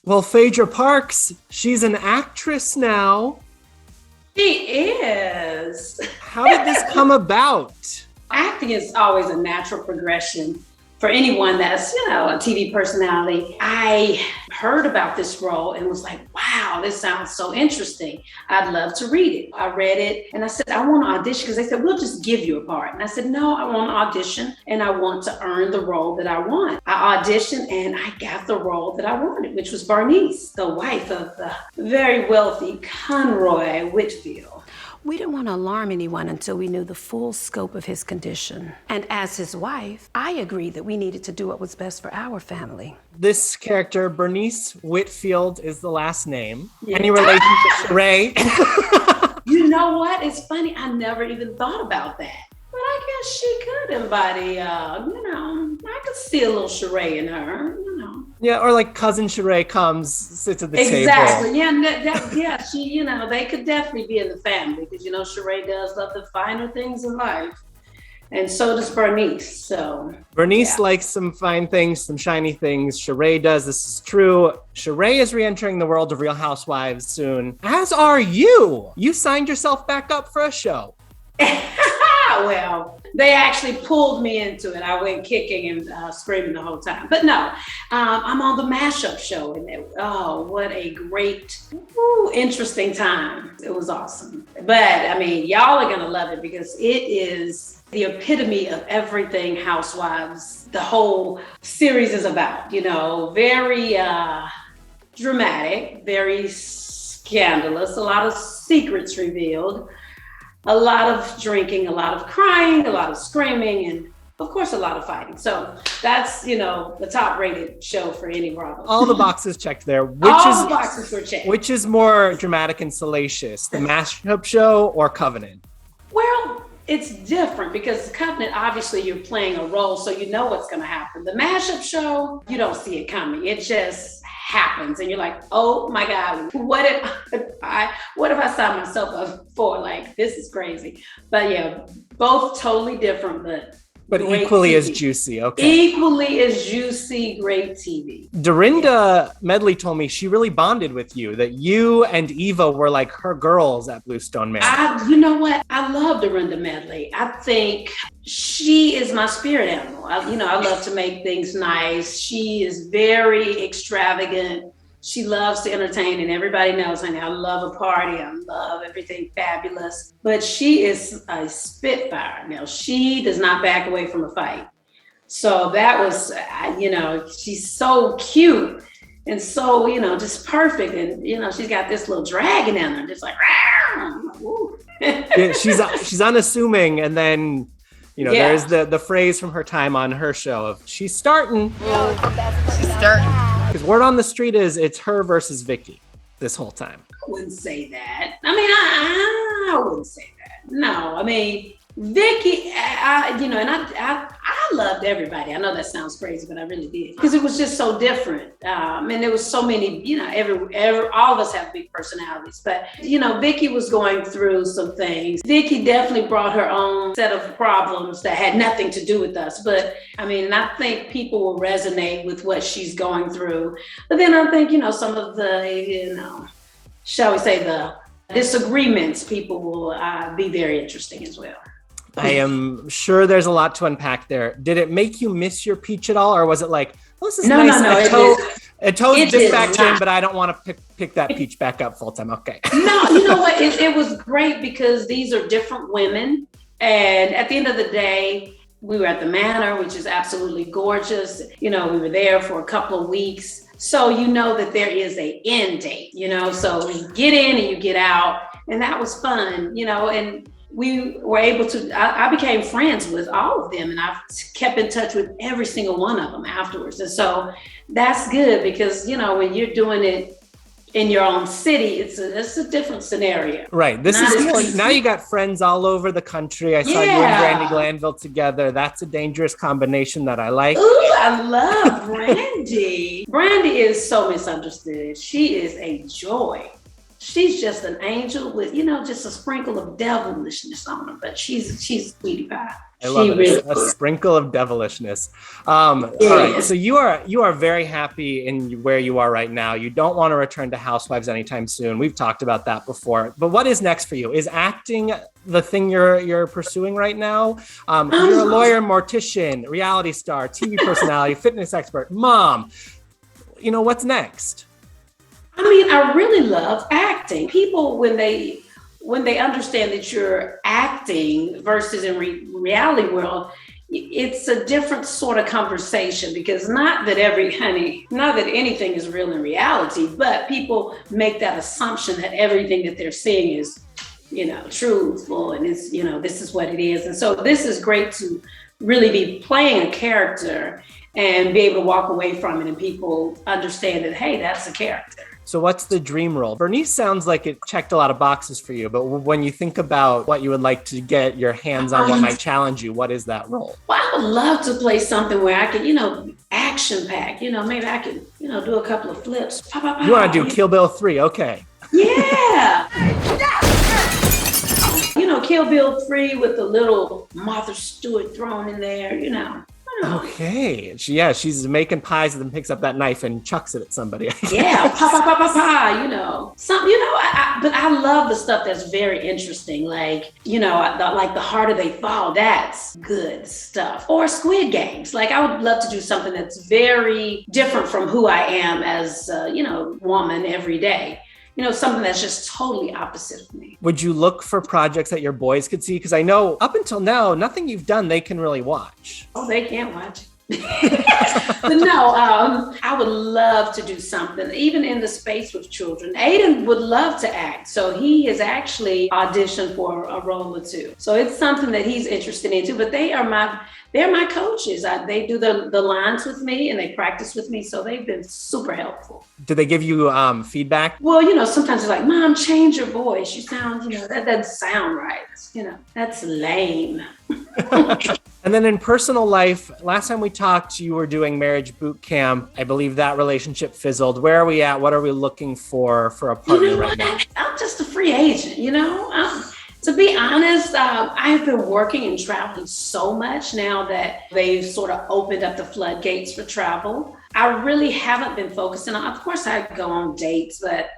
Well, Phaedra Parks, she's an actress now. She is. How did this come about? Acting is always a natural progression for anyone that's, a TV personality. I heard about this role and was like, wow, this sounds so interesting. I'd love to read it. I read it and I said, I want to audition, because they said, we'll just give you a part. And I said, no, I want to audition and I want to earn the role that I want. I auditioned and I got the role that I wanted, which was Bernice, the wife of the very wealthy Conroy Whitfield. We didn't want to alarm anyone until we knew the full scope of his condition. And as his wife, I agreed that we needed to do what was best for our family. This character, Bernice Whitfield, is the last name. Yeah. Any relation to Sheree? You know what? It's funny. I never even thought about that. But I guess she could embody, I could see a little Sheree in her, Yeah, or like cousin Sheree comes, sits at the table. Exactly. Yeah, she, they could definitely be in the family because, Sheree does love the finer things in life. And so does Bernice. So Bernice likes some fine things, some shiny things. Sheree does. This is true. Sheree is re-entering the world of Real Housewives soon. As are you. You signed yourself back up for a show. Well, they actually pulled me into it. I went kicking and screaming the whole time. But no, I'm on the mashup show. And what a great, interesting time. It was awesome. But y'all are going to love it because it is the epitome of everything Housewives, the whole series is about, very dramatic, very scandalous, a lot of secrets revealed. A lot of drinking, a lot of crying, a lot of screaming, and of course, a lot of fighting. So that's, the top rated show for any Bravo. All the boxes checked there. The boxes were checked. Which is more dramatic and salacious, the mashup show or Covenant? Well, it's different because Covenant, obviously you're playing a role, so you know what's going to happen. The mashup show, you don't see it coming. It just happens and you're like, oh my God, what if I signed myself up for? Like, this is crazy. But yeah, both totally different, but equally TV. As juicy. Okay. Equally as juicy, great TV. Dorinda Medley told me she really bonded with you, that you and Eva were like her girls at Stone Manor. You know what? I love Dorinda Medley. I think she is my spirit animal. I love to make things nice. She is very extravagant. She loves to entertain, and everybody knows, honey, I love a party. I love everything fabulous. But she is a spitfire. Now, she does not back away from a fight. So that was, she's so cute and so, just perfect. And, she's got this little dragon in her, just like, yeah, she's unassuming. And then, there's the phrase from her time on her show of, she's starting. She's starting. Because word on the street is it's her versus Vicki this whole time. I wouldn't say that. I wouldn't say that. No, Vicki, I loved everybody. I know that sounds crazy, but I really did. Because it was just so different. And there was so many, all of us have big personalities. But, Vicki was going through some things. Vicki definitely brought her own set of problems that had nothing to do with us. But, I think people will resonate with what she's going through. But then I think, some of the, shall we say, the disagreements, people will be very interesting as well. I am sure there's a lot to unpack there. Did it make you miss your peach at all? Or was it like, this is nice. A toe's dispatched in, but I don't want to pick that peach back up full time. Okay. No, you know what? It was great because these are different women. And at the end of the day, we were at the Manor, which is absolutely gorgeous. We were there for a couple of weeks. So that there is an end date, so you get in and you get out. And that was fun, and we were able to, I became friends with all of them, and I've kept in touch with every single one of them afterwards. And so that's good because, when you're doing it in your own city, it's a different scenario. Right. This is more, now you got friends all over the country. I saw you and Brandi Glanville together. That's a dangerous combination that I like. Ooh, I love Brandi. Brandi is so misunderstood. She is a joy. She's just an angel with, just a sprinkle of devilishness on her, but she's a sweetie pie. I love it. A sprinkle of devilishness. All right. So you are very happy in where you are right now. You don't want to return to Housewives anytime soon. We've talked about that before. But what is next for you? Is acting the thing you're pursuing right now? You're a lawyer, mortician, reality star, TV personality, fitness expert, mom. What's next? I mean, I really love acting. People, when they understand that you're acting versus in reality world, it's a different sort of conversation, because not that anything is real in reality, but people make that assumption that everything that they're seeing is, truthful, and it's, this is what it is. And so this is great to really be playing a character and be able to walk away from it and people understand that, hey, that's a character. So what's the dream role? Bernice sounds like it checked a lot of boxes for you, but when you think about what you would like to get your hands on, what might challenge you, what is that role? Well, I would love to play something where I could, action pack, maybe I could, do a couple of flips. Pow, pow, pow, you want to do Kill Bill 3, okay. Yeah. Kill Bill 3 with the little Martha Stewart thrown in there, Okay. She's making pies and then picks up that knife and chucks it at somebody. Yeah, pa pa pa pa pa, but I love the stuff that's very interesting. Like, like The Harder They Fall, that's good stuff. Or Squid Games. Like, I would love to do something that's very different from who I am as woman every day. Something that's just totally opposite of me. Would you look for projects that your boys could see? Because I know up until now, nothing you've done, they can really watch. Oh, they can't watch. But no, I would love to do something, even in the space with children. Aiden would love to act. So he has actually auditioned for a role or two. So it's something that he's interested in too, but they're my coaches. They do the lines with me and they practice with me. So they've been super helpful. Do they give you feedback? Well, sometimes it's like, Mom, change your voice. You sound, that doesn't sound right. That's lame. And then in personal life, last time we talked, you were doing marriage boot camp. I believe that relationship fizzled. Where are we at? What are we looking for a partner right now? I'm just a free agent, To be honest, I've been working and traveling so much now that they've sort of opened up the floodgates for travel. I really haven't been focusing on, of course I go on dates, but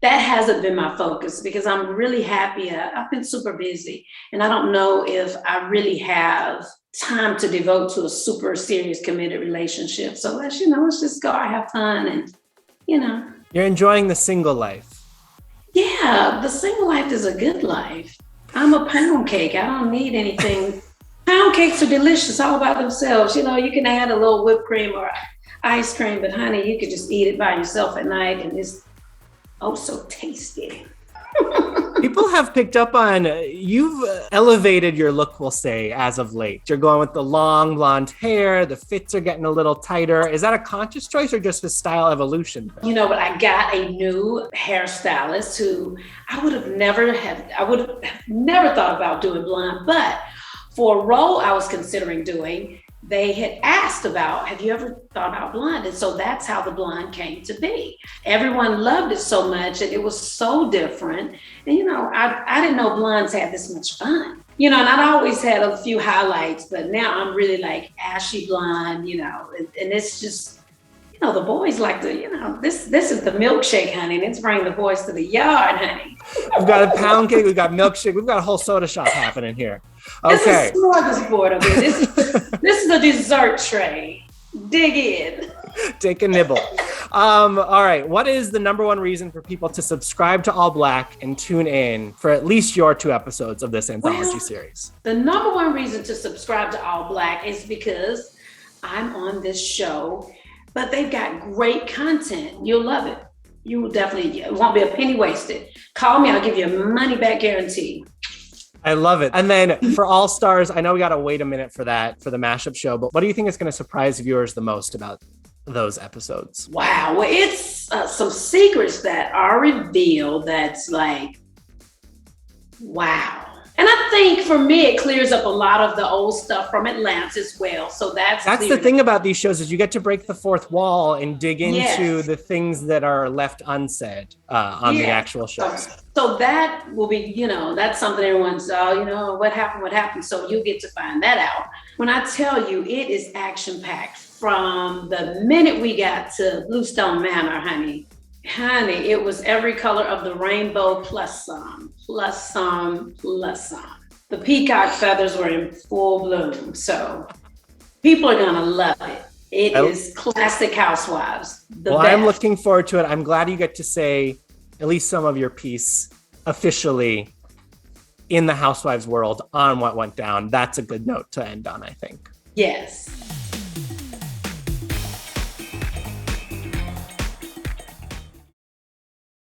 that hasn't been my focus because I'm really happy. I've been super busy and I don't know if I really have time to devote to a super serious committed relationship. So let's just go, I have fun and. You're enjoying the single life. Yeah, the single life is a good life. I'm a pound cake. I don't need anything. Pound cakes are delicious all by themselves. You can add a little whipped cream or ice cream, but honey, you could just eat it by yourself at night and it's so tasty. People have picked up on, you've elevated your look, we'll say, as of late. You're going with the long blonde hair, the fits are getting a little tighter. Is that a conscious choice or just a style evolution? But I got a new hairstylist who I would have never thought about doing blonde, but for a role I was considering doing, they had asked about, have you ever thought about blonde? And so that's how the blonde came to be. Everyone loved it so much and it was so different. And, I didn't know blondes had this much fun. And I'd always had a few highlights, but now I'm really like ashy blonde, and it's just, the boys like to, this is the milkshake, honey, and it's bringing the boys to the yard, honey. We've got a pound cake, we've got milkshake, we've got a whole soda shop happening here. Okay. This is smorgasbord over here. This is a dessert tray. Dig in. Take a nibble. All right. What is the number one reason for people to subscribe to ALLBLK and tune in for at least your 2 episodes of this anthology series? The number one reason to subscribe to ALLBLK is because I'm on this show, but they've got great content. You'll love it. You will definitely, it won't be a penny wasted. Call me, I'll give you a money back guarantee. I love it. And then for All Stars, I know we got to wait a minute for that, for the mashup show, but what do you think is going to surprise viewers the most about those episodes? Wow. Well, it's some secrets that are revealed that's like, wow. And I think for me, it clears up a lot of the old stuff from Atlanta as well. So that's the thing about these shows is you get to break the fourth wall and dig into the things that are left unsaid on the actual shows. So that will be, that's something everyone's, what happened? So you'll get to find that out. When I tell you, it is action-packed from the minute we got to Stone Manor, honey, it was every color of the rainbow plus some. The peacock feathers were in full bloom. So people are gonna love it. It is classic Housewives. I'm looking forward to it. I'm glad you get to say at least some of your piece officially in the Housewives world on what went down. That's a good note to end on, I think. Yes.